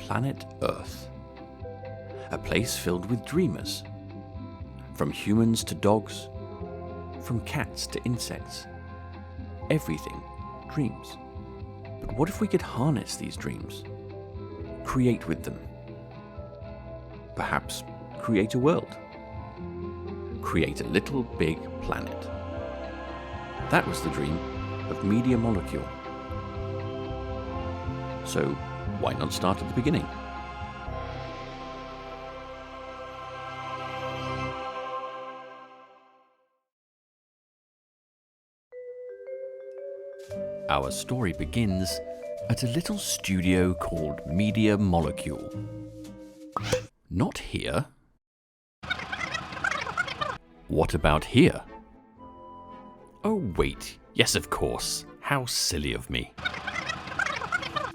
planet Earth. A place filled with dreamers. From humans to dogs, from cats to insects. Everything dreams. But what if we could harness these dreams? Create with them. Perhaps create a world. Create a little big planet. That was the dream of Media Molecule. So why not start at the beginning? Our story begins at a little studio called Media Molecule. Not here. What about here? Oh wait, yes of course. How silly of me.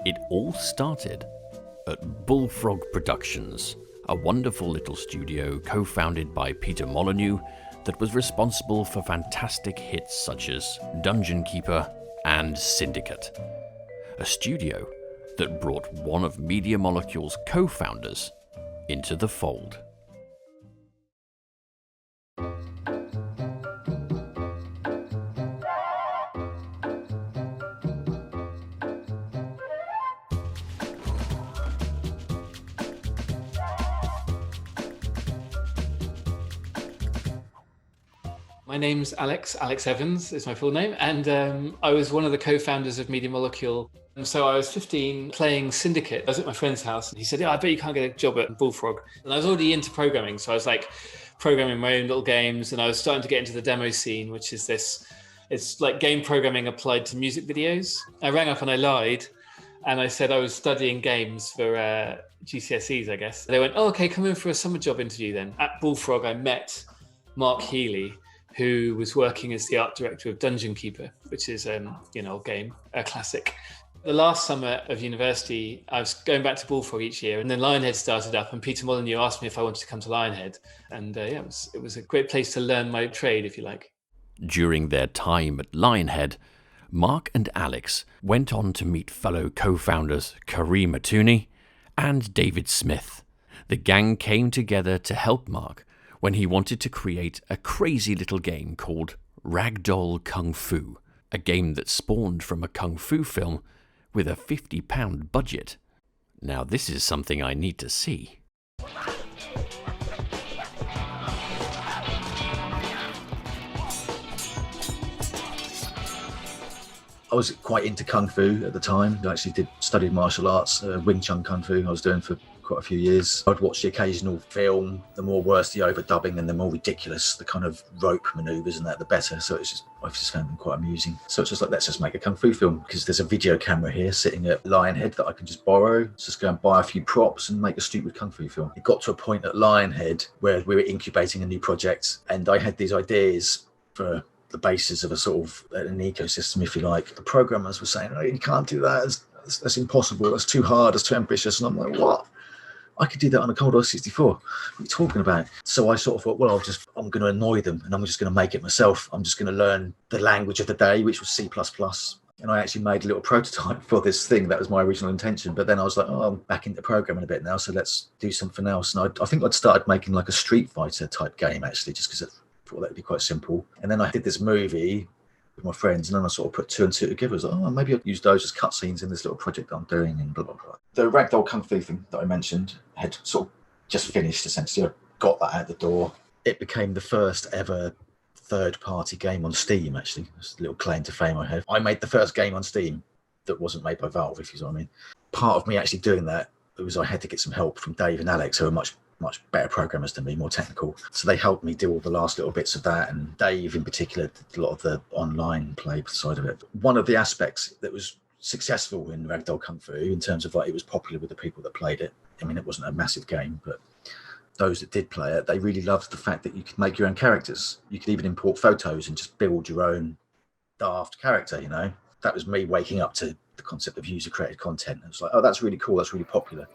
It all started at Bullfrog Productions, a wonderful little studio co-founded by Peter Molyneux that was responsible for fantastic hits such as Dungeon Keeper and Syndicate. A studio that brought one of Media Molecule's co-founders into the fold. My name's Alex Evans is my full name, and I was one of the co-founders of Media Molecule. And so I was 15 playing Syndicate. I was at my friend's house and he said, I bet you can't get a job at Bullfrog. And I was already into programming, so I was like programming my own little games, and I was starting to get into the demo scene, which is it's like game programming applied to music videos. I rang up and I lied, and I said I was studying games for GCSEs, I guess. They went, okay, come in for a summer job interview then. At Bullfrog, I met Mark Healy, who was working as the art director of Dungeon Keeper, which is a game, a classic. The last summer of university, I was going back to Bullfrog each year, and then Lionhead started up, and Peter Molyneux asked me if I wanted to come to Lionhead. And it was a great place to learn my trade, if you like. During their time at Lionhead, Mark and Alex went on to meet fellow co-founders Kareem Atouni and David Smith. The gang came together to help Mark when he wanted to create a crazy little game called Ragdoll Kung Fu, a game that spawned from a kung fu film with a £50 budget. Now this is something I need to see. I was quite into Kung Fu at the time. I actually studied martial arts, Wing Chun Kung Fu I was doing for quite a few years. I'd watch the occasional film. The more worse the overdubbing and the more ridiculous the kind of rope manoeuvres and that, the better. So I've just found them quite amusing. So it's just like, let's just make a Kung Fu film, because there's a video camera here sitting at Lionhead that I can just borrow. Let's just go and buy a few props and make a stupid Kung Fu film. It got to a point at Lionhead where we were incubating a new project, and I had these ideas for the basis of a sort of an ecosystem, if you like. The programmers were saying, oh, you can't do that. That's impossible. That's too hard. That's too ambitious. And I'm like, what? I could do that on a Commodore 64. What are you talking about? So I sort of thought, well, I'm going to annoy them, and I'm just going to make it myself. I'm just going to learn the language of the day, which was C++. And I actually made a little prototype for this thing. That was my original intention. But then I was like, oh, I'm back into programming a bit now, so let's do something else. And I think I'd started making like a Street Fighter type game, actually, just because I thought that would be quite simple. And then I did this movie with my friends, and then I sort of put two and two together. I was like, oh, maybe I'll use those as cutscenes in this little project that I'm doing, and blah, blah, blah. The Ragdoll Kung Fu thing that I mentioned had sort of just finished, essentially. I got that out the door. It became the first ever third-party game on Steam, actually. That's a little claim to fame I have. I made the first game on Steam that wasn't made by Valve, if you know what I mean. Part of me actually doing that was I had to get some help from Dave and Alex, who are much better programmers than me, more technical. So they helped me do all the last little bits of that, and Dave in particular did a lot of the online play side of it. One of the aspects that was successful in Ragdoll Kung Fu, in terms of like it was popular with the people that played it. I mean, it wasn't a massive game, but those that did play it, they really loved the fact that you could make your own characters. You could even import photos and just build your own daft character, you know? That was me waking up to the concept of user-created content. It was like, oh, that's really cool, that's really popular.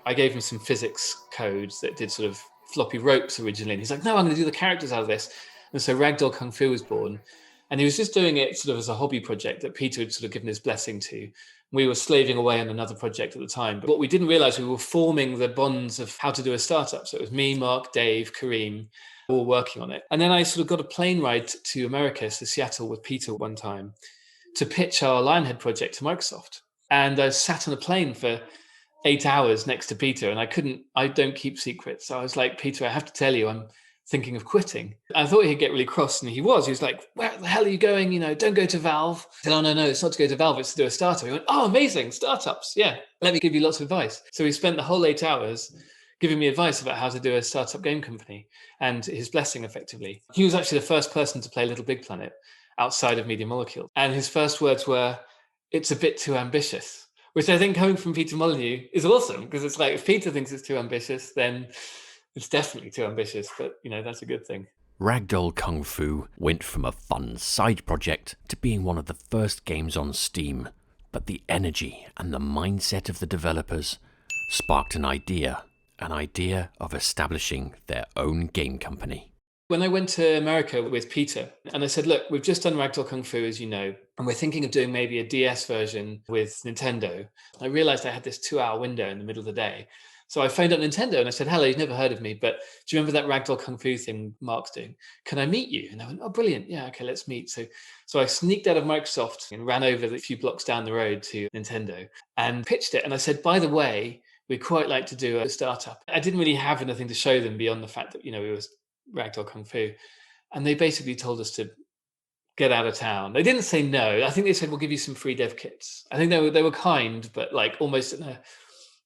I gave him some physics codes that did sort of floppy ropes originally. And he's like, no, I'm going to do the characters out of this. And so Ragdoll Kung Fu was born. And he was just doing it sort of as a hobby project that Peter had sort of given his blessing to. We were slaving away on another project at the time. But what we didn't realize, we were forming the bonds of how to do a startup. So it was me, Mark, Dave, Kareem, all working on it. And then I sort of got a plane ride to America, to Seattle with Peter one time to pitch our Lionhead project to Microsoft. And I sat on a plane for 8 hours next to Peter, and I don't keep secrets. So I was like, Peter, I have to tell you, I'm thinking of quitting. I thought he'd get really cross, and he was. He was like, where the hell are you going? Don't go to Valve. I said, oh, no, it's not to go to Valve, it's to do a startup. He went, oh, amazing, startups. Yeah, let me give you lots of advice. So he spent the whole 8 hours giving me advice about how to do a startup game company, and his blessing, effectively. He was actually the first person to play LittleBigPlanet outside of Media Molecule. And his first words were, it's a bit too ambitious, which I think, coming from Peter Molyneux, is awesome, because it's like, if Peter thinks it's too ambitious, then it's definitely too ambitious, but that's a good thing. Ragdoll Kung Fu went from a fun side project to being one of the first games on Steam, but the energy and the mindset of the developers sparked an idea of establishing their own game company. When I went to America with Peter, and I said, look, we've just done Ragdoll Kung Fu, as you know, and we're thinking of doing maybe a DS version with Nintendo. I realized I had this 2-hour window in the middle of the day. So I phoned up Nintendo and I said, hello, you've never heard of me, but do you remember that Ragdoll Kung Fu thing Mark's doing? Can I meet you? And I went, oh, brilliant. Yeah, okay, let's meet. So I sneaked out of Microsoft and ran over the few blocks down the road to Nintendo and pitched it. And I said, by the way, we'd quite like to do a startup. I didn't really have anything to show them beyond the fact that, we were Ragdoll Kung Fu. And they basically told us to get out of town. They didn't say no. I think they said, we'll give you some free dev kits. I think they were kind, but like almost in a,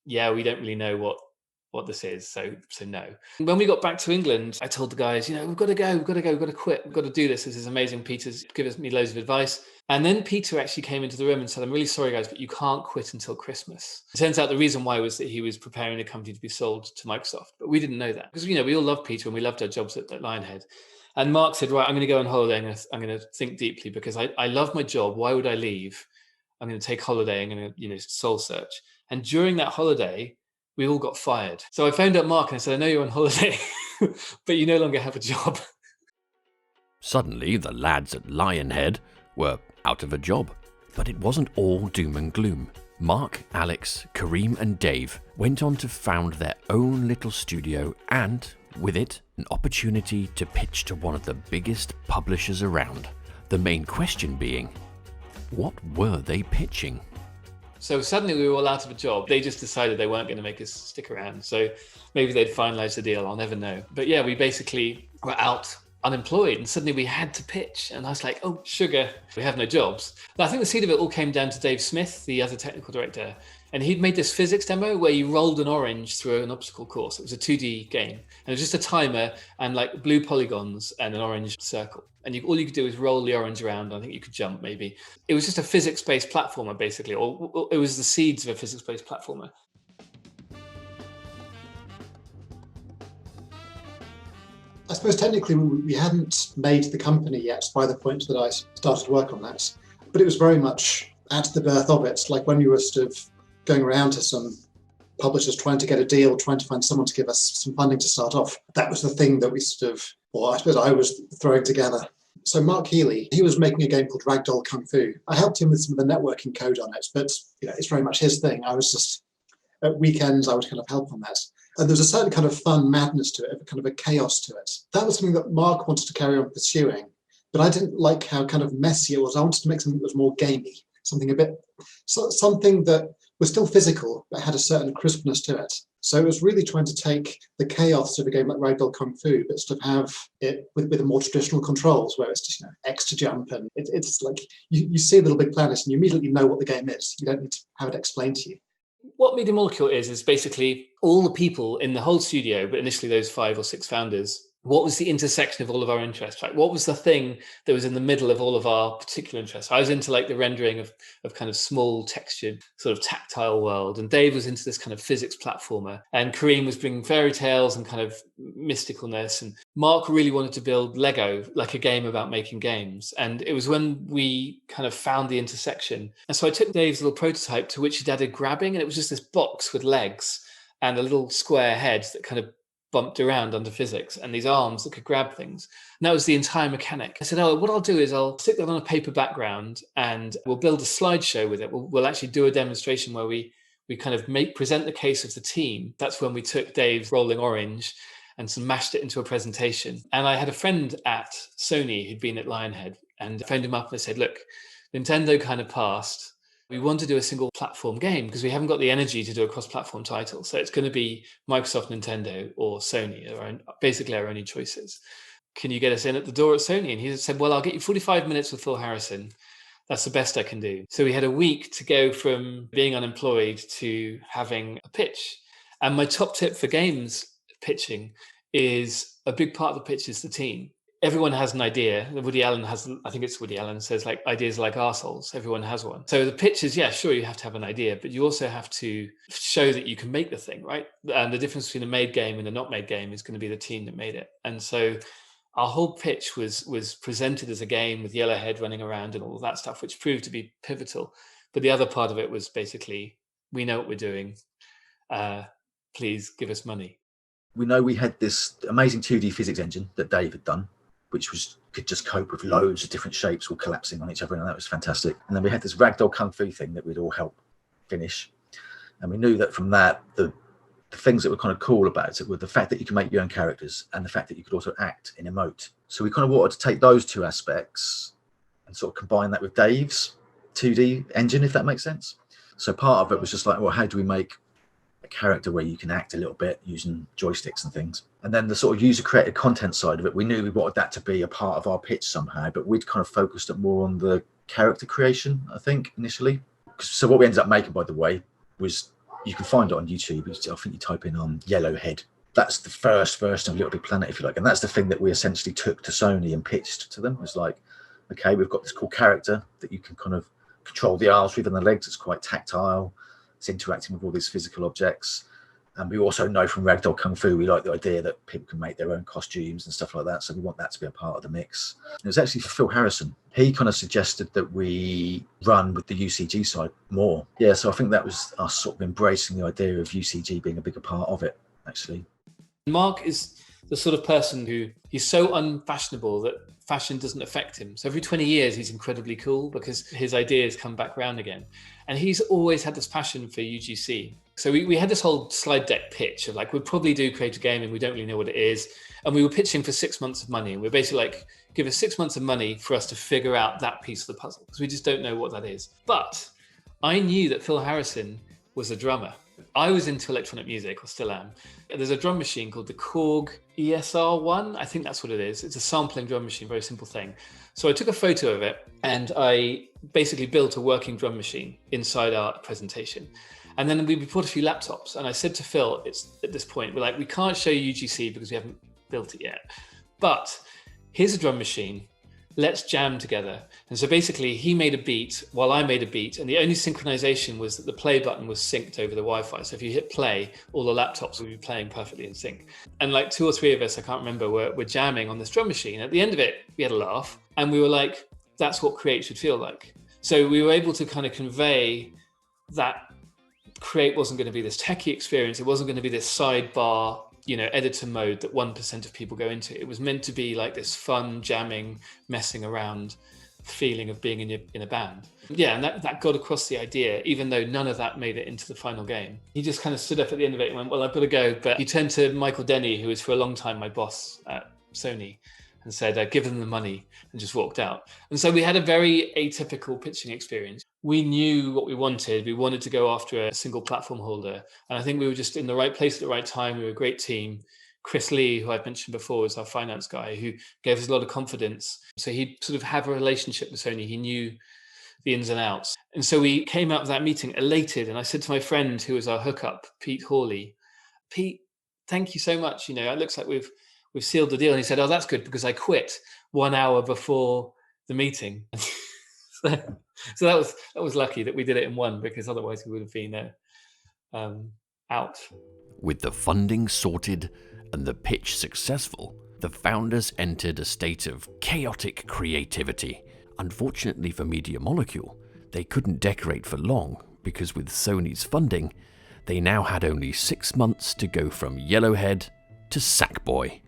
yeah, we don't really know what this is, so no. When we got back to England, I told the guys, we've got to go, we've got to quit, we've got to do this. This is amazing. Peter's given me loads of advice. And then Peter actually came into the room and said, I'm really sorry, guys, but you can't quit until Christmas. It turns out the reason why was that he was preparing a company to be sold to Microsoft. But we didn't know that because, we all loved Peter and we loved our jobs at Lionhead. And Mark said, right, I'm going to go on holiday and I'm going to think deeply because I love my job. Why would I leave? I'm going to take holiday. I'm going to, soul search. And during that holiday, we all got fired. So I phoned up Mark and I said, I know you're on holiday, but you no longer have a job. Suddenly, the lads at Lionhead were out of a job. But it wasn't all doom and gloom. Mark, Alex, Kareem and Dave went on to found their own little studio and, with it, an opportunity to pitch to one of the biggest publishers around. The main question being, what were they pitching? So suddenly we were all out of a job. They just decided they weren't going to make us stick around. So maybe they'd finalized the deal. I'll never know. But yeah, we basically were out unemployed and suddenly we had to pitch. And I was like, oh, sugar, we have no jobs. But I think the seed of it all came down to Dave Smith, the other technical director. And he'd made this physics demo where you rolled an orange through an obstacle course. It was a 2D game. And it was just a timer and like blue polygons and an orange circle. And all you could do is roll the orange around. I think you could jump maybe. It was just a physics-based platformer, basically, or it was the seeds of a physics-based platformer. I suppose technically we hadn't made the company yet by the point that I started work on that. But it was very much at the birth of it, like when we were sort of going around to some publishers trying to get a deal, trying to find someone to give us some funding to start off. That was the thing that we sort of, or I suppose I was throwing together. So Mark Healy, he was making a game called Ragdoll Kung Fu. I helped him with some of the networking code on it, but it's very much his thing. I was just, at weekends, I would kind of help on that. And there was a certain kind of fun madness to it, kind of a chaos to it. That was something that Mark wanted to carry on pursuing, but I didn't like how kind of messy it was. I wanted to make something that was more gamey, something that was still physical, but had a certain crispness to it. So it was really trying to take the chaos of a game like Ragdoll Kung Fu, but sort of have it with the more traditional controls, where it's just X to jump, and it's like you see LittleBigPlanet and you immediately know what the game is. You don't need to have it explained to you. What Media Molecule is basically all the people in the whole studio, but initially those 5 or 6 founders. What was the intersection of all of our interests? Right? What was the thing that was in the middle of all of our particular interests? I was into like the rendering of kind of small textured sort of tactile world. And Dave was into this kind of physics platformer. And Kareem was bringing fairy tales and kind of mysticalness. And Mark really wanted to build Lego, like a game about making games. And it was when we kind of found the intersection. And so I took Dave's little prototype to which he'd added grabbing. And it was just this box with legs and a little square head that kind of bumped around under physics and these arms that could grab things. And that was the entire mechanic. I said, oh, what I'll do is I'll stick that on a paper background and we'll build a slideshow with it. We'll actually do a demonstration where we kind of present the case of the team. That's when we took Dave's Rolling Orange and mashed it into a presentation. And I had a friend at Sony who'd been at Lionhead, and I phoned him up and I said, look, Nintendo kind of passed. We want to do a single platform game because we haven't got the energy to do a cross-platform title. So it's going to be Microsoft, Nintendo, or Sony, basically our only choices. Can you get us in at the door at Sony? And he said, well, I'll get you 45 minutes with Phil Harrison. That's the best I can do. So we had a week to go from being unemployed to having a pitch. And my top tip for games pitching is a big part of the pitch is the team. Everyone has an idea. Woody Allen says like ideas like arseholes. Everyone has one. So the pitch is, yeah, sure, you have to have an idea, but you also have to show that you can make the thing, right? And the difference between a made game and a not made game is going to be the team that made it. And so our whole pitch was presented as a game with Yellowhead running around and all of that stuff, which proved to be pivotal. But the other part of it was basically, we know what we're doing. Please give us money. We know we had this amazing 2D physics engine that Dave had done, which could just cope with loads of different shapes all collapsing on each other, and that was fantastic. And then we had this ragdoll kung fu thing that we'd all help finish. And we knew that from that, the things that were kind of cool about it were the fact that you can make your own characters and the fact that you could also act and emote. So we kind of wanted to take those two aspects and sort of combine that with Dave's 2D engine, if that makes sense. So part of it was just like, well, how do we make a character where you can act a little bit using joysticks and things? And then the sort of user created content side of it, we knew we wanted that to be a part of our pitch somehow, but we'd kind of focused it more on the character creation, I think, initially. So what we ended up making, by the way, was, you can find it on YouTube. I think you type in on Yellowhead. That's the first version of LittleBigPlanet, if you like. And that's the thing that we essentially took to Sony and pitched to them. It's like, okay, we've got this cool character that you can kind of control the arms with and the legs. It's quite tactile. It's interacting with all these physical objects. And we also know from Ragdoll Kung Fu, we like the idea that people can make their own costumes and stuff like that. So we want that to be a part of the mix. It was actually for Phil Harrison. He kind of suggested that we run with the UCG side more. Yeah, so I think that was us sort of embracing the idea of UCG being a bigger part of it, actually. Mark is the sort of person who, he's so unfashionable that fashion doesn't affect him. So every 20 years, he's incredibly cool because his ideas come back round again. And he's always had this passion for UGC. So we had this whole slide deck pitch of like, we'd probably do creative gaming. We don't really know what it is. And we were pitching for 6 months of money. And we're basically like, give us 6 months of money for us to figure out that piece of the puzzle, because we just don't know what that is. But I knew that Phil Harrison was a drummer. I was into electronic music, or still am. There's a drum machine called the Korg ESR1. I think that's what it is. It's a sampling drum machine, very simple thing. So I took a photo of it and I basically built a working drum machine inside our presentation. And then we bought a few laptops. And I said to Phil, it's at this point, we're like, we can't show you UGC because we haven't built it yet. But here's a drum machine. Let's jam together. And so basically he made a beat while I made a beat. And the only synchronization was that the play button was synced over the Wi-Fi. So if you hit play, all the laptops would be playing perfectly in sync. And like 2 or 3 of us, I can't remember, were jamming on this drum machine. At the end of it, we had a laugh and we were like, that's what Create should feel like. So we were able to kind of convey that Create wasn't going to be this techie experience. It wasn't going to be this sidebar, editor mode that 1% of people go into. It was meant to be like this fun, jamming, messing around feeling of being in a band. Yeah, and that got across the idea, even though none of that made it into the final game. He just kind of stood up at the end of it and went, well, I've got to go. But he turned to Michael Denny, who was for a long time my boss at Sony, and said, give them the money, and just walked out. And so we had a very atypical pitching experience. We knew what we wanted. We wanted to go after a single platform holder. And I think we were just in the right place at the right time. We were a great team. Chris Lee, who I've mentioned before, is our finance guy, who gave us a lot of confidence. So he'd sort of have a relationship with Sony. He knew the ins and outs. And so we came out of that meeting elated. And I said to my friend, who was our hookup, Pete Hawley, Pete, thank you so much. It looks like we've sealed the deal. And he said, oh, that's good, because I quit 1 hour before the meeting. So that was lucky that we did it in one, because otherwise we would have been out. With the funding sorted and the pitch successful, the founders entered a state of chaotic creativity. Unfortunately for Media Molecule, they couldn't decorate for long, because with Sony's funding, they now had only 6 months to go from Yellowhead to Sackboy.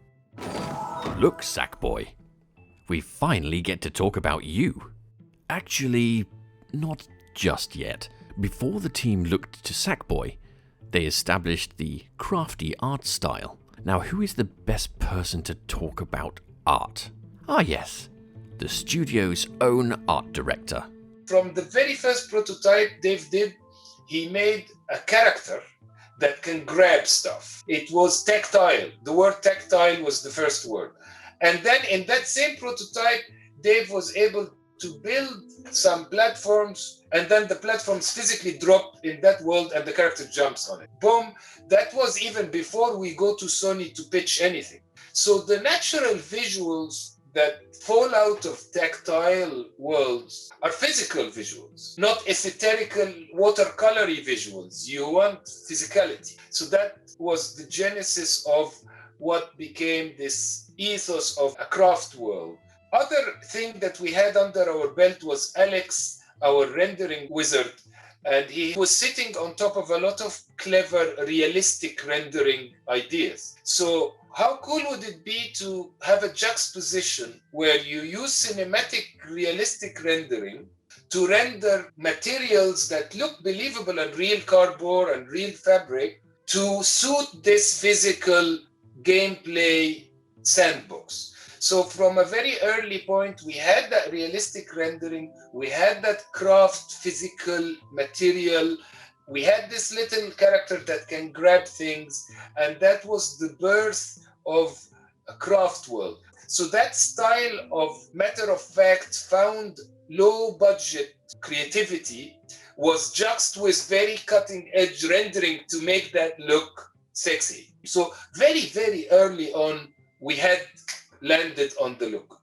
Look, Sackboy, we finally get to talk about you. Actually, not just yet. Before the team looked to Sackboy, they established the crafty art style. Now, who is the best person to talk about art? Ah yes, the studio's own art director. From the very first prototype Dave did, he made a character that can grab stuff. It was tactile. The word tactile was the first word. And then in that same prototype, Dave was able to build some platforms, and then the platforms physically drop in that world and the character jumps on it. Boom. That was even before we go to Sony to pitch anything. So the natural visuals that fall out of tactile worlds are physical visuals, not esoterical watercolory visuals. You want physicality. So that was the genesis of what became this ethos of a craft world. Other thing that we had under our belt was Alex, our rendering wizard, and he was sitting on top of a lot of clever, realistic rendering ideas. So how cool would it be to have a juxtaposition where you use cinematic, realistic rendering to render materials that look believable and real cardboard and real fabric to suit this physical gameplay sandbox? So from a very early point, we had that realistic rendering, we had that craft physical material, we had this little character that can grab things, and that was the birth of a craft world. So that style of matter-of-fact, found low-budget creativity was juxtaposed with very cutting-edge rendering to make that look sexy. So very, very early on, we had landed on the look.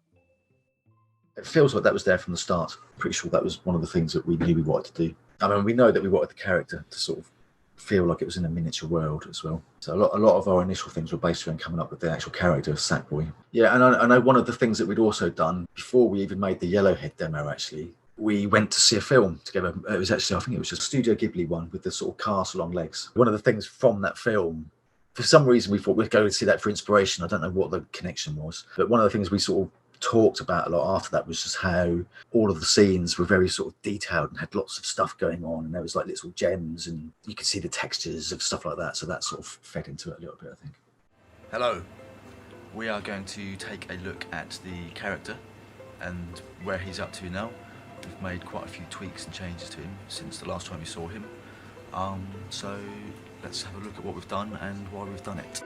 It feels like that was there from the start. Pretty sure that was one of the things that we knew we wanted to do. I mean, we know that we wanted the character to sort of feel like it was in a miniature world as well. So a lot of our initial things were based around coming up with the actual character of Sackboy. Yeah, and I know one of the things that we'd also done before we even made the Yellowhead demo, actually, we went to see a film together. It was actually, I think it was a Studio Ghibli one with the sort of castle on legs. One of the things from that film, for some reason we thought we'd go and see that for inspiration. I don't know what the connection was, but one of the things we sort of talked about a lot after that was just how all of the scenes were very sort of detailed and had lots of stuff going on, and there was like little gems and you could see the textures of stuff like that. So that sort of fed into it a little bit, I think. Hello. We are going to take a look at the character and where he's up to now. We've made quite a few tweaks and changes to him since the last time we saw him. So let's have a look at what we've done and why we've done it.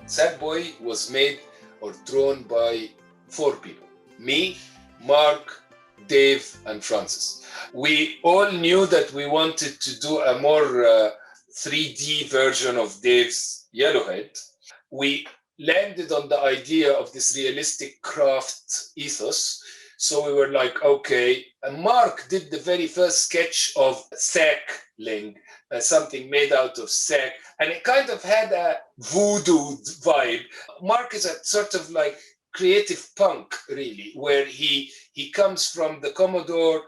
Sackboy was made or drawn by 4 people. Me, Mark, Dave, and Francis. We all knew that we wanted to do a more 3D version of Dave's Yellowhead. We landed on the idea of this realistic craft ethos. So we were like, okay. And Mark did the very first sketch of Sackling, something made out of sack. And it kind of had a voodoo vibe. Mark is a sort of like creative punk, really, where he comes from the Commodore,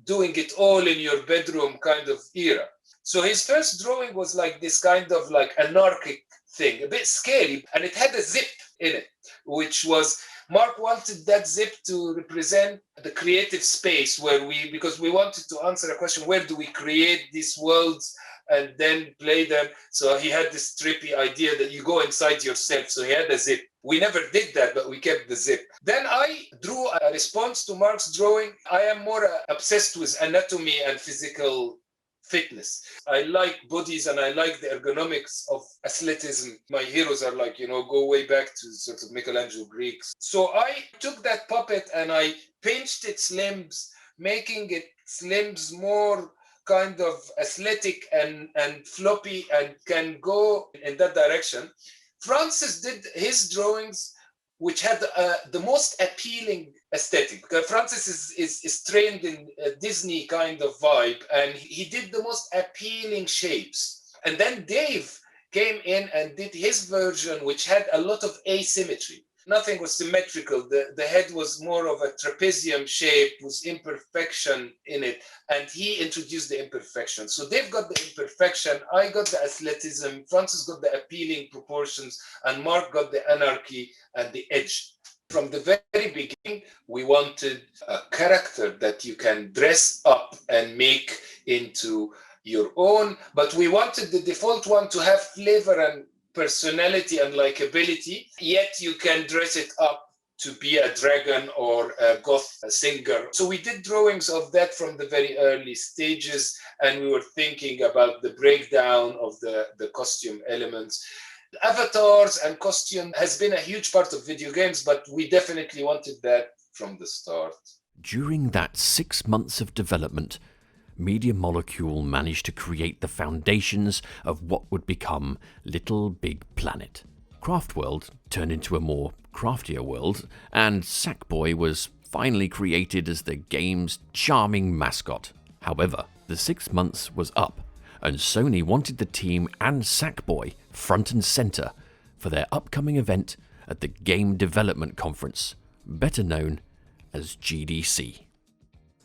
doing it all in your bedroom kind of era. So his first drawing was like this kind of like anarchic thing, a bit scary, and it had a zip in it, which was, Mark wanted that zip to represent the creative space where because we wanted to answer a question, where do we create these worlds and then play them? So he had this trippy idea that you go inside yourself. So he had a zip. We never did that, but we kept the zip. Then I drew a response to Mark's drawing. I am more obsessed with anatomy and physical fitness. I like bodies and I like the ergonomics of athleticism. My heroes are like, go way back to sort of Michelangelo Greeks. So I took that puppet and I pinched its limbs, making its limbs more kind of athletic and floppy and can go in that direction. Francis did his drawings, which had the most appealing aesthetic. Because Francis is trained in a Disney kind of vibe, and he did the most appealing shapes. And then Dave came in and did his version, which had a lot of asymmetry. Nothing was symmetrical. The head was more of a trapezium shape with imperfection in it. And he introduced the imperfection. So they've got the imperfection. I got the athleticism. Francis got the appealing proportions. And Mark got the anarchy and the edge. From the very beginning, we wanted a character that you can dress up and make into your own. But we wanted the default one to have flavor and personality and likability, yet you can dress it up to be a dragon or a goth singer. So we did drawings of that from the very early stages, and we were thinking about the breakdown of the costume elements. Avatars and costume has been a huge part of video games, but we definitely wanted that from the start. During that 6 months of development, Media Molecule managed to create the foundations of what would become LittleBigPlanet. Craftworld turned into a more craftier world, and Sackboy was finally created as the game's charming mascot. However, the 6 months was up, and Sony wanted the team and Sackboy front and center for their upcoming event at the Game Development Conference, better known as GDC.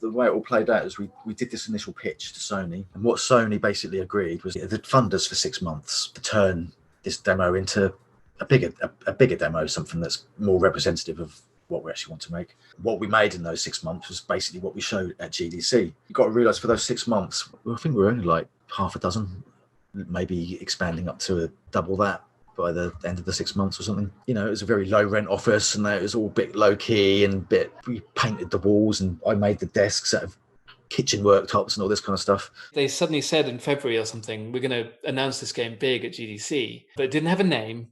The way it all played out is we did this initial pitch to Sony, and what Sony basically agreed was they'd fund us for 6 months to turn this demo into a bigger demo, something that's more representative of what we actually want to make. What we made in those 6 months was basically what we showed at GDC. You've got to realise for those 6 months, I think we were only like half a dozen, maybe expanding up to double that by the end of the 6 months or something. You know, it was a very low rent office, and it was all a bit low key and we painted the walls, and I made the desks out of kitchen worktops and all this kind of stuff. They suddenly said in February or something, we're going to announce this game big at GDC, but it didn't have a name.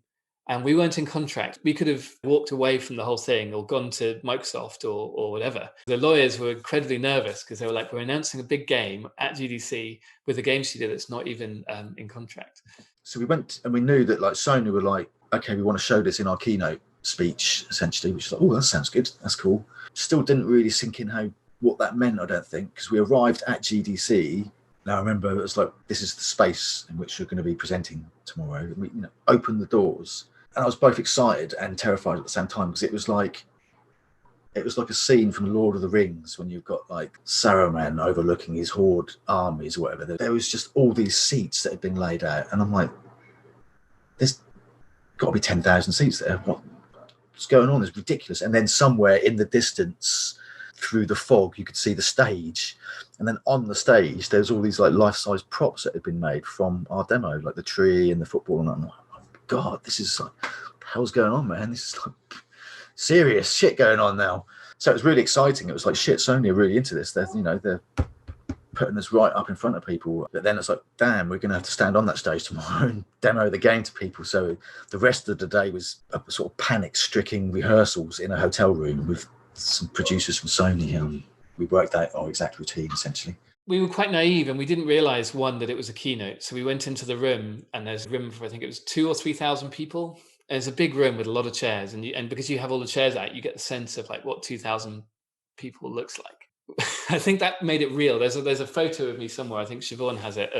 And we weren't in contract. We could have walked away from the whole thing or gone to Microsoft or whatever. The lawyers were incredibly nervous because they were like, we're announcing a big game at GDC with a game studio that's not even in contract. So we went, and we knew that like Sony were like, okay, we want to show this in our keynote speech, essentially, which is like, oh, that sounds good. That's cool. Still didn't really sink in what that meant, I don't think, because we arrived at GDC. Now, I remember it was like, this is the space in which you're going to be presenting tomorrow. We opened the doors. And I was both excited and terrified at the same time, because it was like a scene from Lord of the Rings when you've got like Saruman overlooking his horde armies or whatever. There was just all these seats that had been laid out, and I'm like, there's got to be 10,000 seats there. What's going on? It's ridiculous. And then somewhere in the distance, through the fog, you could see the stage, and then on the stage there's all these like life-size props that had been made from our demo, like the tree and the football, and I'm like, God, this is like, what the hell's going on, man? This is like serious shit going on now. So it was really exciting. It was like, shit, Sony are really into this. They're putting us right up in front of people. But then it's like, damn, we're going to have to stand on that stage tomorrow and demo the game to people. So the rest of the day was a sort of panic-stricken rehearsals in a hotel room with some producers from Sony. We worked out our exact routine, essentially. We were quite naive, and we didn't realize, one, that it was a keynote. So we went into the room, and there's a room for, I think it was 2,000 or 3,000 people. And it's a big room with a lot of chairs. And because you have all the chairs out, you get the sense of like what 2,000 people looks like. I think that made it real. There's a photo of me somewhere. I think Siobhan has it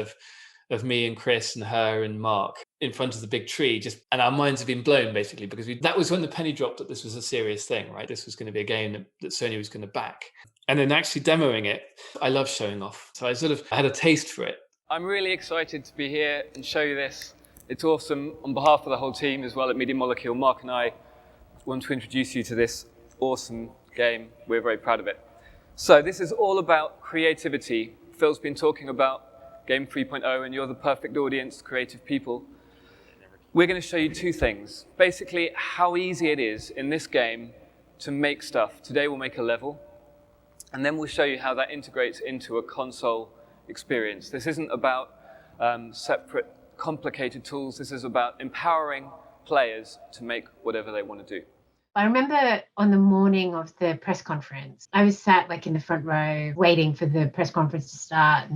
of me and Chris and her and Mark in front of the big tree, and our minds have been blown basically, because that was when the penny dropped that this was a serious thing, right? This was going to be a game that Sony was going to back. And then actually demoing it, I love showing off. So I had a taste for it. I'm really excited to be here and show you this. It's awesome. On behalf of the whole team as well at Media Molecule, Mark and I want to introduce you to this awesome game. We're very proud of it. So this is all about creativity. Phil's been talking about Game 3.0, and you're the perfect audience, creative people. We're going to show you two things. Basically, how easy it is in this game to make stuff. Today we'll make a level, and then we'll show you how that integrates into a console experience. This isn't about separate, complicated tools. This is about empowering players to make whatever they want to do. I remember on the morning of the press conference, I was sat like in the front row waiting for the press conference to start.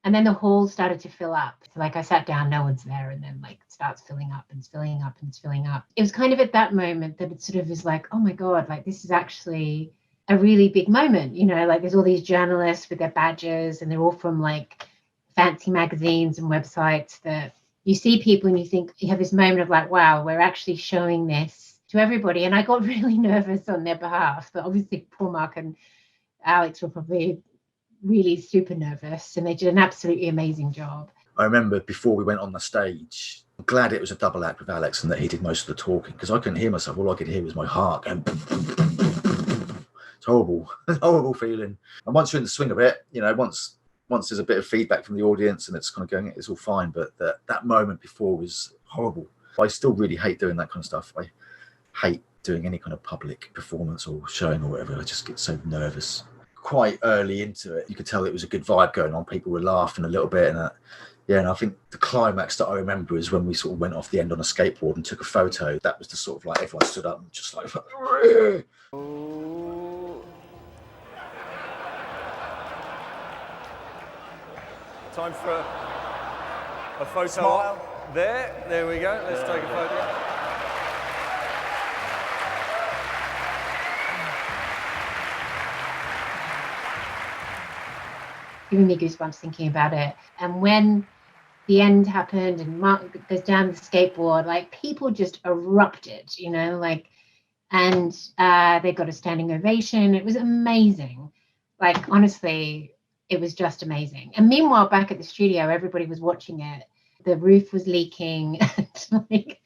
And then the hall started to fill up. So like I sat down, no one's there. And then like it starts filling up and it's filling up and it's filling up. It was kind of at that moment that it sort of is like, oh my God, like this is actually a really big moment. You know, like there's all these journalists with their badges, and they're all from like fancy magazines and websites that you see people and you think, you have this moment of like, wow, we're actually showing this to everybody. And I got really nervous on their behalf, but obviously poor Mark and Alex were probably really super nervous, and they did an absolutely amazing job. I remember before we went on the stage, I'm glad it was a double act with Alex and that he did most of the talking, because I couldn't hear myself. All I could hear was my heart going. It's horrible, horrible feeling. And once you're in the swing of it, once there's a bit of feedback from the audience and it's kind of going, it's all fine. But that moment before was horrible. I still really hate doing that kind of stuff. I hate doing any kind of public performance or showing or whatever. I just get so nervous. Quite early into it, you could tell it was a good vibe going on. People were laughing a little bit, and I think the climax that I remember is when we sort of went off the end on a skateboard and took a photo. That was the sort of like everyone stood up and just like. Time for a photo op. There we go. Let's take a photo. Giving me goosebumps thinking about it. And when the end happened and Mark goes down the skateboard, like people just erupted, and they got a standing ovation. It was amazing. Like, honestly, it was just amazing. And meanwhile, back at the studio, everybody was watching it. The roof was leaking, like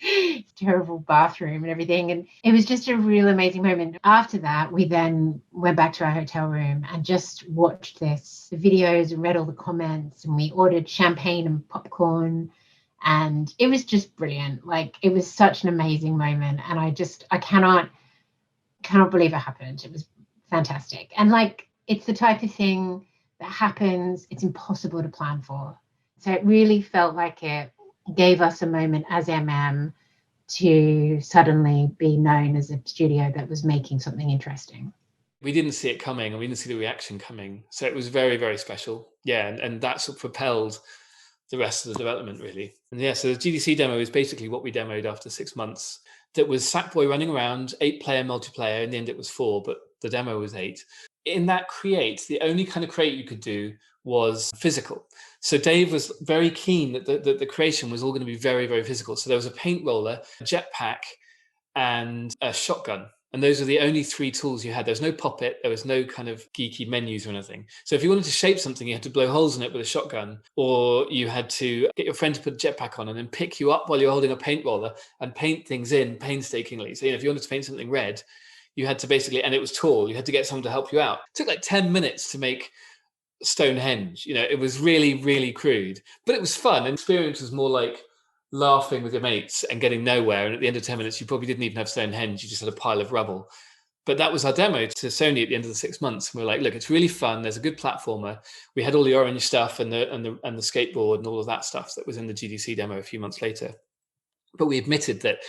terrible bathroom and everything. And it was just a real amazing moment. After that, we then went back to our hotel room and just watched the videos and read all the comments, and we ordered champagne and popcorn. And it was just brilliant. Like, it was such an amazing moment. And I cannot believe it happened. It was fantastic. And like, it's the type of thing that happens, it's impossible to plan for. So it really felt like it gave us a moment as to suddenly be known as a studio that was making something interesting. We didn't see it coming, and we didn't see the reaction coming. So it was very, very special. Yeah, and that sort of propelled the rest of the development, really. And yeah, so the GDC demo is basically what we demoed after 6 months. That was Sackboy running around, 8-player multiplayer. In the end, it was 4, but the demo was 8. In that create, the only kind of create you could do was physical. So Dave was very keen that the creation was all going to be very, very physical. So there was a paint roller, a jetpack, and a shotgun. And those are the only 3 tools you had. There was no pop-it. There was no kind of geeky menus or anything. So if you wanted to shape something, you had to blow holes in it with a shotgun, or you had to get your friend to put a jetpack on and then pick you up while you're holding a paint roller and paint things in painstakingly. So if you wanted to paint something red, you had to basically, and it was tall, you had to get someone to help you out. It took like 10 minutes to make Stonehenge. It was really, really crude, but it was fun. And experience was more like laughing with your mates and getting nowhere. And at the end of 10 minutes, you probably didn't even have Stonehenge. You just had a pile of rubble. But that was our demo to Sony at the end of the 6 months. And we were like, look, it's really fun. There's a good platformer. We had all the orange stuff and the skateboard and all of that stuff that was in the GDC demo a few months later. But we admitted that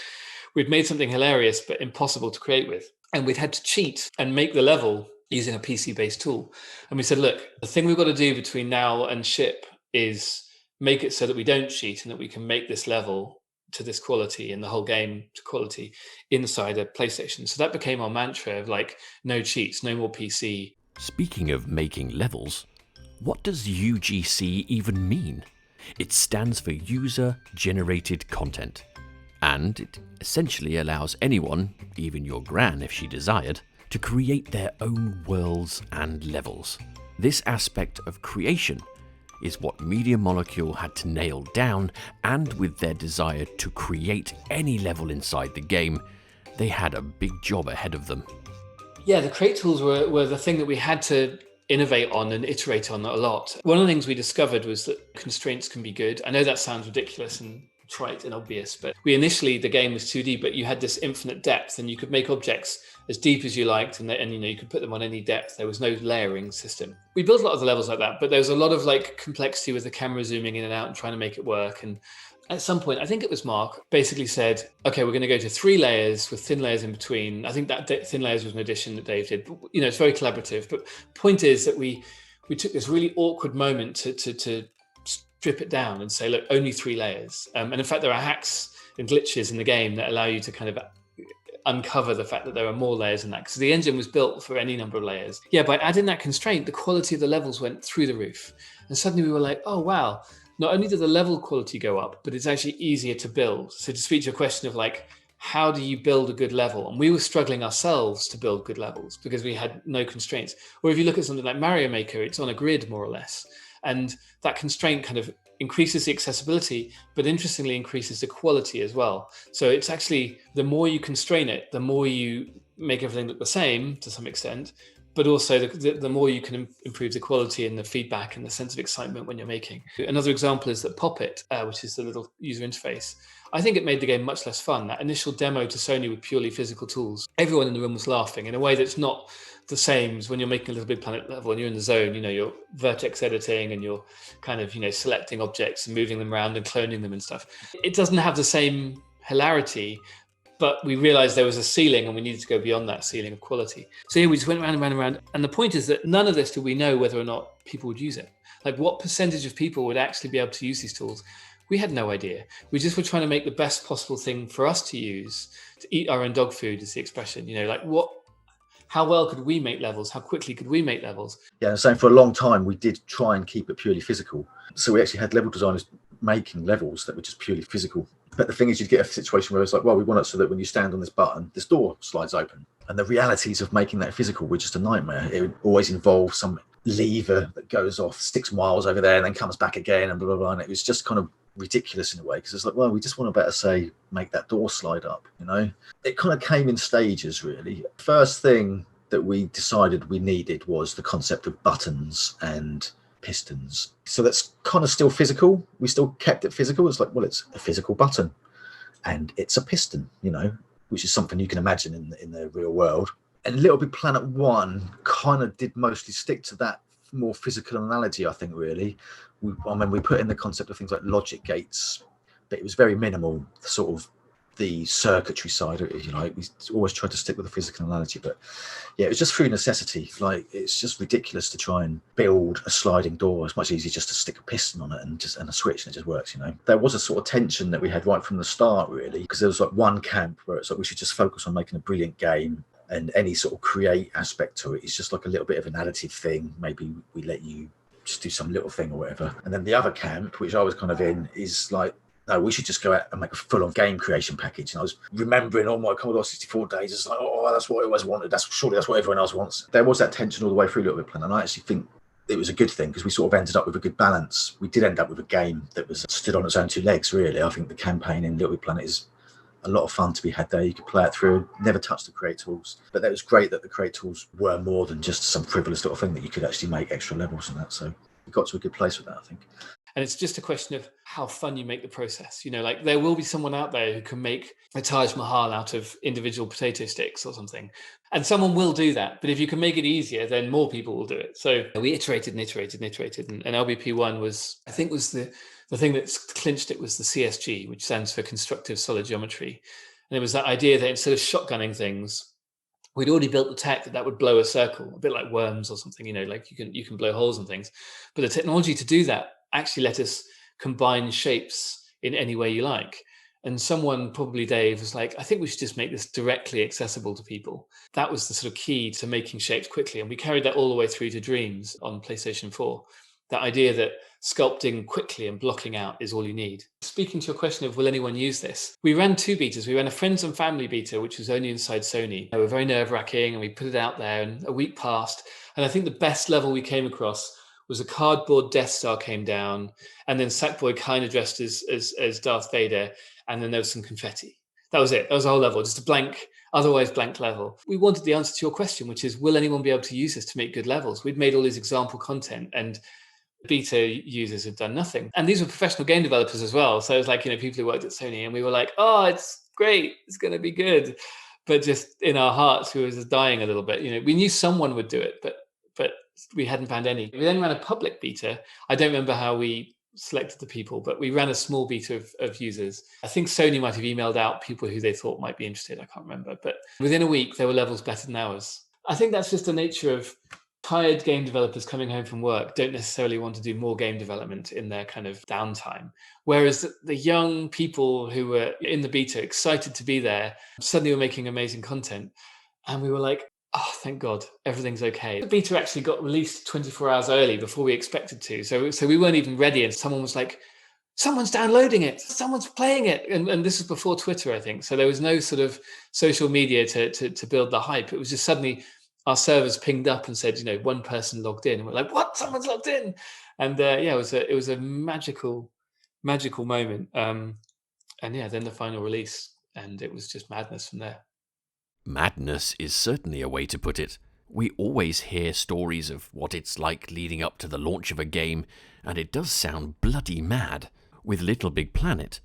we'd made something hilarious, but impossible to create with. And we'd had to cheat and make the level using a PC-based tool. And we said, look, the thing we've got to do between now and ship is make it so that we don't cheat and that we can make this level to this quality and the whole game to quality inside a PlayStation. So that became our mantra of like, no cheats, no more PC. Speaking of making levels, what does UGC even mean? It stands for User Generated Content. And it essentially allows anyone, even your gran if she desired, to create their own worlds and levels. This aspect of creation is what Media Molecule had to nail down, and with their desire to create any level inside the game, they had a big job ahead of them. Yeah, the create tools were the thing that we had to innovate on and iterate on a lot. One of the things we discovered was that constraints can be good. I know that sounds ridiculous and trite and obvious, but the game was 2D, but you had this infinite depth and you could make objects as deep as you liked, and you could put them on any depth. There was no layering system. We built a lot of the levels like that, but there was a lot of like complexity with the camera zooming in and out and trying to make it work. And at some point, I think it was Mark, basically said, okay, we're going to go to 3 layers with thin layers in between. I think that thin layers was an addition that Dave did. But, it's very collaborative. But point is that we took this really awkward moment to strip it down and say, look, only 3 layers. And in fact, there are hacks and glitches in the game that allow you to kind of uncover the fact that there are more layers than that, because the engine was built for any number of layers. Yeah, by adding that constraint, the quality of the levels went through the roof. And suddenly we were like, oh, wow, not only did the level quality go up, but it's actually easier to build. So to speak to your question of like, how do you build a good level? And we were struggling ourselves to build good levels because we had no constraints. Or if you look at something like Mario Maker, it's on a grid more or less. And that constraint kind of increases the accessibility, but interestingly increases the quality as well. So it's actually, the more you constrain it, the more you make everything look the same to some extent, but also the more you can improve the quality and the feedback and the sense of excitement when you're making. Another example is that Poppet, which is the little user interface. I think it made the game much less fun. That initial demo to Sony with purely physical tools, everyone in the room was laughing in a way that's not the same as when you're making a LittleBigPlanet level and you're in the zone. You're vertex editing and you're kind of selecting objects and moving them around and cloning them and stuff. It doesn't have the same hilarity, but we realized there was a ceiling and we needed to go beyond that ceiling of quality. So we just went around and around and around. And the point is that none of this did we know whether or not people would use it. Like what percentage of people would actually be able to use these tools? We had no idea. We just were trying to make the best possible thing for us to use, to eat our own dog food is the expression. How well could we make levels? How quickly could we make levels? Yeah, so for a long time, we did try and keep it purely physical. So we actually had level designers making levels that were just purely physical. But the thing is, you'd get a situation where it's like, well, we want it so that when you stand on this button, this door slides open. And the realities of making that physical were just a nightmare. It would always involve some lever that goes off 6 miles over there and then comes back again and blah, blah, blah. And it was just kind of ridiculous in a way, because it's like, well, we just want to better say, make that door slide up, It kind of came in stages, really. First thing that we decided we needed was the concept of buttons and pistons. So that's kind of still physical. We still kept it physical. It's like, well, it's a physical button and it's a piston, which is something you can imagine in the real world. And LittleBigPlanet 1 kind of did mostly stick to that more physical analogy, I think, really. We put in the concept of things like logic gates, but it was very minimal, sort of the circuitry side, we always tried to stick with the physical analogy, but yeah, it was just through necessity. Like, it's just ridiculous to try and build a sliding door. It's much easier just to stick a piston on it and a switch, and it just works. There was a sort of tension that we had right from the start, really, because there was like one camp where it's like we should just focus on making a brilliant game, and any sort of create aspect to it is just like a little bit of an additive thing. Maybe we let you just do some little thing or whatever. And then the other camp, which I was kind of in, is like, no, we should just go out and make a full-on game creation package. And I was remembering all my Commodore 64 days. It's like, oh, that's what I always wanted. Surely that's what everyone else wants. There was that tension all the way through LittleBigPlanet, and I actually think it was a good thing because we sort of ended up with a good balance. We did end up with a game that was stood on its own 2 legs, really. I think the campaign in LittleBigPlanet is a lot of fun to be had there. You could play it through, never touch the create tools. But that was great that the create tools were more than just some frivolous little thing, that you could actually make extra levels and that. So we got to a good place with that, I think. And it's just a question of how fun you make the process. There will be someone out there who can make a Taj Mahal out of individual potato sticks or something. And someone will do that. But if you can make it easier, then more people will do it. So we iterated and iterated and iterated. And LBP1 was the thing that clinched it was the CSG, which stands for Constructive Solid Geometry. And it was that idea that instead of shotgunning things, we'd already built the tech that would blow a circle, a bit like worms or something, like you can blow holes and things. But the technology to do that actually let us combine shapes in any way you like. And someone, probably Dave, was like, I think we should just make this directly accessible to people. That was the sort of key to making shapes quickly. And we carried that all the way through to Dreams on PlayStation 4. That idea that sculpting quickly and blocking out is all you need. Speaking to your question of will anyone use this, we ran 2 betas. We ran a friends and family beta, which was only inside Sony. They were very nerve-wracking, and we put it out there, and a week passed. And I think the best level we came across was a cardboard Death Star came down, and then Sackboy kind of dressed as Darth Vader, and then there was some confetti. That was it. That was the whole level, just a otherwise blank level. We wanted the answer to your question, which is, will anyone be able to use this to make good levels? We'd made all this example content, and beta users had done nothing. And these were professional game developers as well. So it was like, people who worked at Sony, and we were like, oh, it's great. It's going to be good. But just in our hearts, we were just dying a little bit. We knew someone would do it, but we hadn't found any. We then ran a public beta. I don't remember how we selected the people, but we ran a small beta of users. I think Sony might have emailed out people who they thought might be interested. I can't remember. But within a week, there were levels better than ours. I think that's just the nature of tired game developers coming home from work don't necessarily want to do more game development in their kind of downtime. Whereas the young people who were in the beta, excited to be there, suddenly were making amazing content. And we were like, oh, thank God, everything's okay. The beta actually got released 24 hours early before we expected to. So we weren't even ready. And someone was like, someone's downloading it, someone's playing it. And this was before Twitter, I think. So there was no sort of social media to build the hype. It was just suddenly our servers pinged up and said, one person logged in. And we're like, what? Someone's logged in. And it was a magical moment. And then the final release. And it was just madness from there. Madness is certainly a way to put it. We always hear stories of what it's like leading up to the launch of a game, and it does sound bloody mad. With LittleBigPlanet,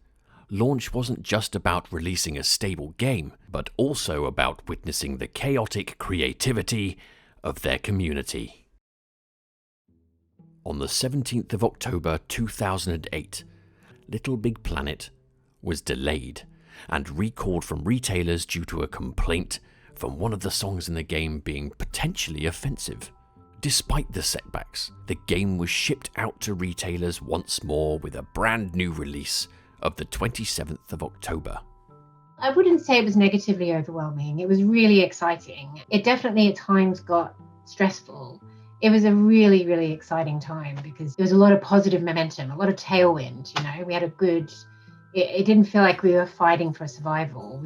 launch wasn't just about releasing a stable game, but also about witnessing the chaotic creativity of their community. On the 17th of October 2008, LittleBigPlanet was delayed and recalled from retailers due to a complaint from one of the songs in the game being potentially offensive. Despite the setbacks, the game was shipped out to retailers once more with a brand new release of the 27th of October. I wouldn't say it was negatively overwhelming. It was really exciting. It definitely at times got stressful. It was a really, really exciting time because there was a lot of positive momentum, a lot of tailwind. We had it didn't feel like we were fighting for survival.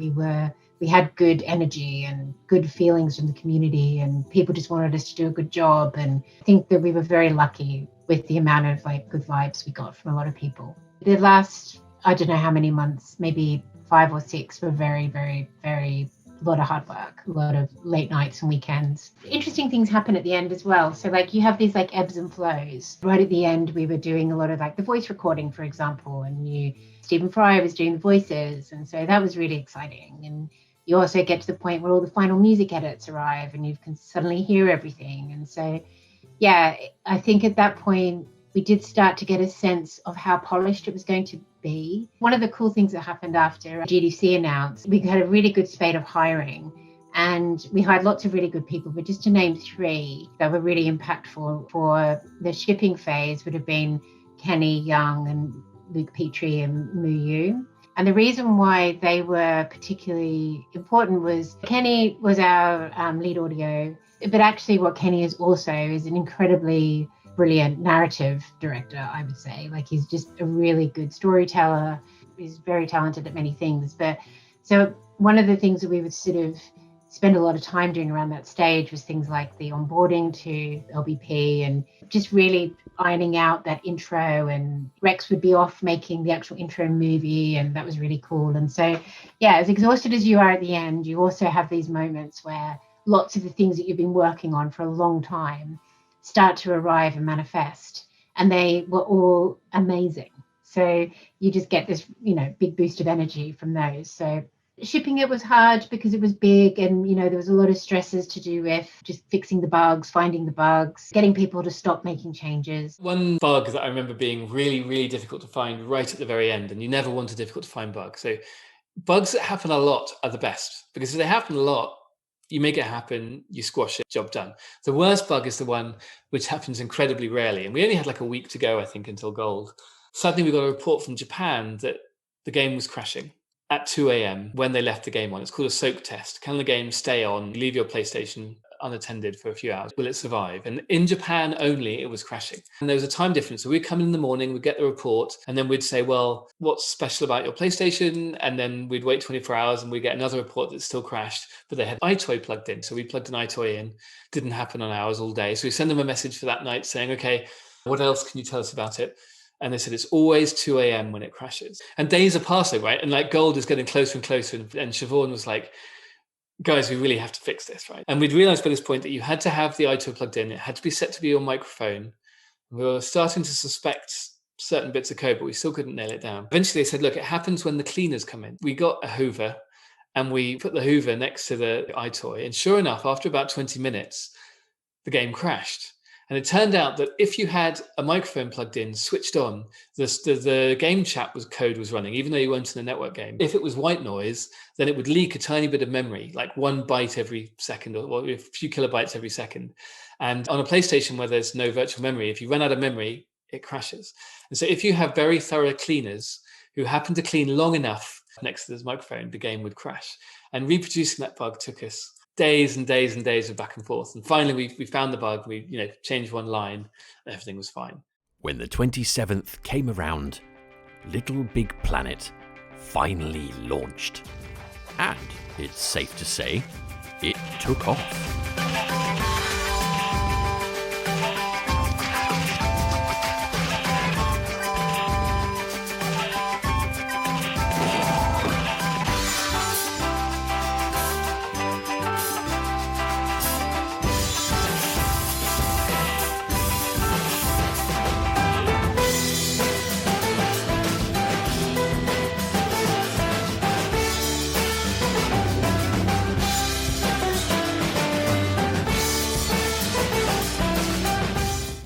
We had good energy and good feelings from the community, and people just wanted us to do a good job. And I think that we were very lucky with the amount of good vibes we got from a lot of people. The last, I don't know how many months, maybe 5 or 6, were very, very, very, a lot of hard work, a lot of late nights and weekends. Interesting things happen at the end as well. So you have these ebbs and flows. Right at the end, we were doing a lot of the voice recording, for example, and Stephen Fry was doing the voices. And so that was really exciting. And you also get to the point where all the final music edits arrive and you can suddenly hear everything. And so, I think at that point, we did start to get a sense of how polished it was going to be. One of the cool things that happened after GDC announced, we had a really good spate of hiring and we hired lots of really good people, but just to name 3 that were really impactful for the shipping phase would have been Kenny Young and Luke Petrie and Mu Yu. And the reason why they were particularly important was Kenny was our lead audio, but actually what Kenny is also is an incredibly brilliant narrative director, I would say. He's just a really good storyteller. He's very talented at many things. But so one of the things that we would sort of spend a lot of time doing around that stage was things like the onboarding to LBP and just really ironing out that intro, and Rex would be off making the actual intro movie, and that was really cool. And so, as exhausted as you are at the end, you also have these moments where lots of the things that you've been working on for a long time start to arrive and manifest, and they were all amazing. So you just get this, big boost of energy from those. So shipping it was hard because it was big, and there was a lot of stresses to do with just fixing the bugs, finding the bugs, getting people to stop making changes. One bug that I remember being really, really difficult to find right at the very end, and you never want a difficult to find bug. So bugs that happen a lot are the best, because if they happen a lot, you make it happen, you squash it, job done. The worst bug is the one which happens incredibly rarely. And we only had a week to go, I think, until gold. Suddenly we got a report from Japan that the game was crashing at 2 a.m. when they left the game on. It's called a soak test. Can the game stay on? Leave your PlayStation unattended for a few hours. Will it survive? And in Japan only, it was crashing. And there was a time difference. So we'd come in the morning, we'd get the report, and then we'd say, well, what's special about your PlayStation? And then we'd wait 24 hours and we'd get another report that still crashed, but they had iToy plugged in. So we plugged an iToy in. Didn't happen on ours all day. So we send them a message for that night saying, okay, what else can you tell us about it? And they said, it's always 2 a.m. when it crashes. And days are passing, right? And gold is getting closer and closer. And Siobhan was like, guys, we really have to fix this, right? And we'd realized by this point that you had to have the iToy plugged in. It had to be set to be your microphone. We were starting to suspect certain bits of code, but we still couldn't nail it down. Eventually they said, look, it happens when the cleaners come in. We got a Hoover and we put the Hoover next to the iToy. And sure enough, after about 20 minutes, the game crashed. And it turned out that if you had a microphone plugged in, switched on, the game chat code was running, even though you weren't in the network game. If it was white noise, then it would leak a tiny bit of memory, like 1 byte every second, or a few kilobytes every second. And on a PlayStation where there's no virtual memory, if you run out of memory, it crashes. And so if you have very thorough cleaners who happen to clean long enough next to this microphone, the game would crash. And reproducing that bug took us days and days and days of back and forth. And finally, we found the bug. We changed one line and everything was fine. When the 27th came around, LittleBigPlanet finally launched. And it's safe to say, it took off.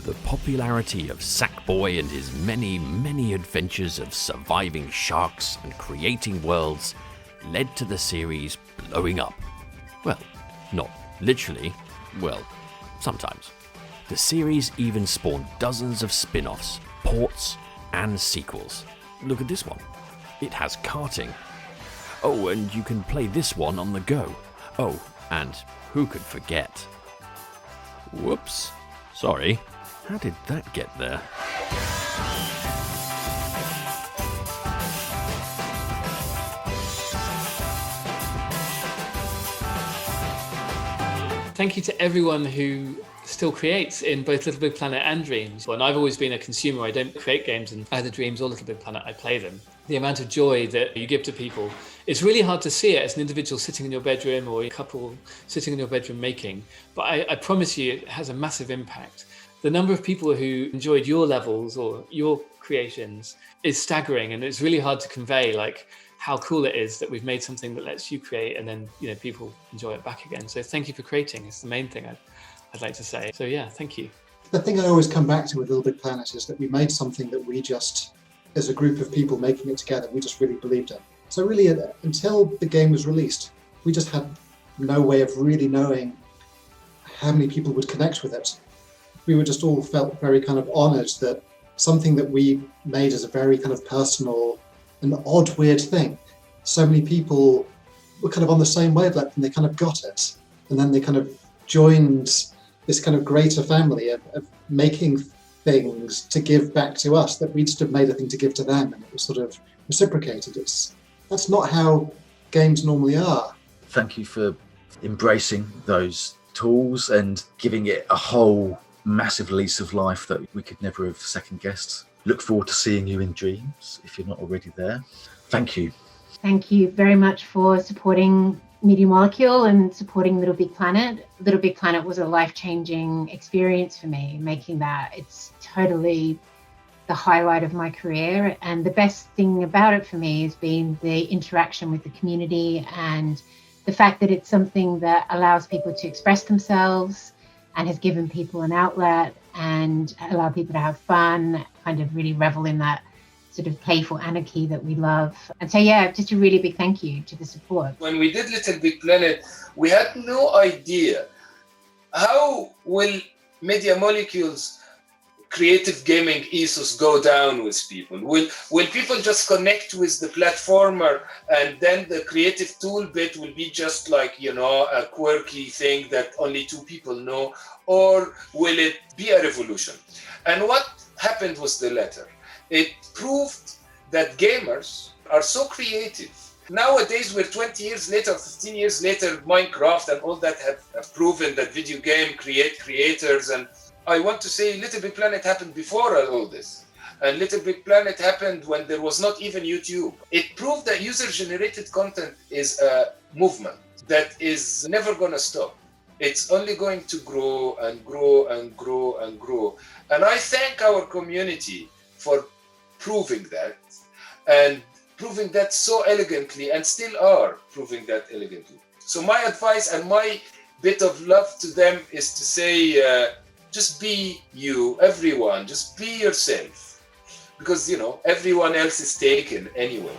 The popularity of Sackboy and his many, many adventures of surviving sharks and creating worlds led to the series blowing up. Well, not literally, well, sometimes. The series even spawned dozens of spin-offs, ports, and sequels. Look at this one. It has karting. Oh, and you can play this one on the go. Oh, and who could forget? Whoops. Sorry. How did that get there? Thank you to everyone who still creates in both LittleBigPlanet and Dreams. And I've always been a consumer. I don't create games in either Dreams or LittleBigPlanet. I play them. The amount of joy that you give to people, it's really hard to see it as an individual sitting in your bedroom or a couple sitting in your bedroom making. But I promise you, it has a massive impact. The number of people who enjoyed your levels or your creations is staggering, and it's really hard to convey like how cool it is that we've made something that lets you create and then people enjoy it back again. So thank you for creating. It's the main thing I'd like to say. So yeah, thank you. The thing I always come back to with LittleBigPlanet is that we made something that we just, as a group of people making it together, we just really believed in. So really, until the game was released, we just had no way of really knowing how many people would connect with it. We were just all felt very kind of honoured that something that we made as a very kind of personal and odd, weird thing, so many people were kind of on the same wavelength and they kind of got it. And then they kind of joined this kind of greater family of making things to give back to us that we just have made a thing to give to them, and it was sort of reciprocated. That's not how games normally are. Thank you for embracing those tools and giving it a whole massive lease of life that we could never have second guessed. Look forward to seeing you in Dreams if you're not already there. Thank you. Thank you very much for supporting Media Molecule and supporting LittleBigPlanet. LittleBigPlanet was a life-changing experience for me, making that. It's totally the highlight of my career. And the best thing about it for me has been the interaction with the community and the fact that it's something that allows people to express themselves and has given people an outlet and allow people to have fun, kind of really revel in that sort of playful anarchy that we love. And so, yeah, just a really big thank you to the support. When we did LittleBigPlanet, we had no idea how will Media Molecule's creative gaming ethos go down with people. Will people just connect with the platformer and then the creative tool bit will be just like, a quirky thing that only two people know, or will it be a revolution? And what happened was the latter. It proved that gamers are so creative. Nowadays, we're 20 years later, 15 years later, Minecraft and all that have proven that video game creators. And I want to say LittleBigPlanet happened before all this. And LittleBigPlanet happened when there was not even YouTube. It proved that user-generated content is a movement that is never going to stop. It's only going to grow and grow and grow and grow. And I thank our community for proving that, and proving that so elegantly, and still are proving that elegantly. So my advice and my bit of love to them is to say, just be you, everyone, just be yourself. Because, everyone else is taken anyway.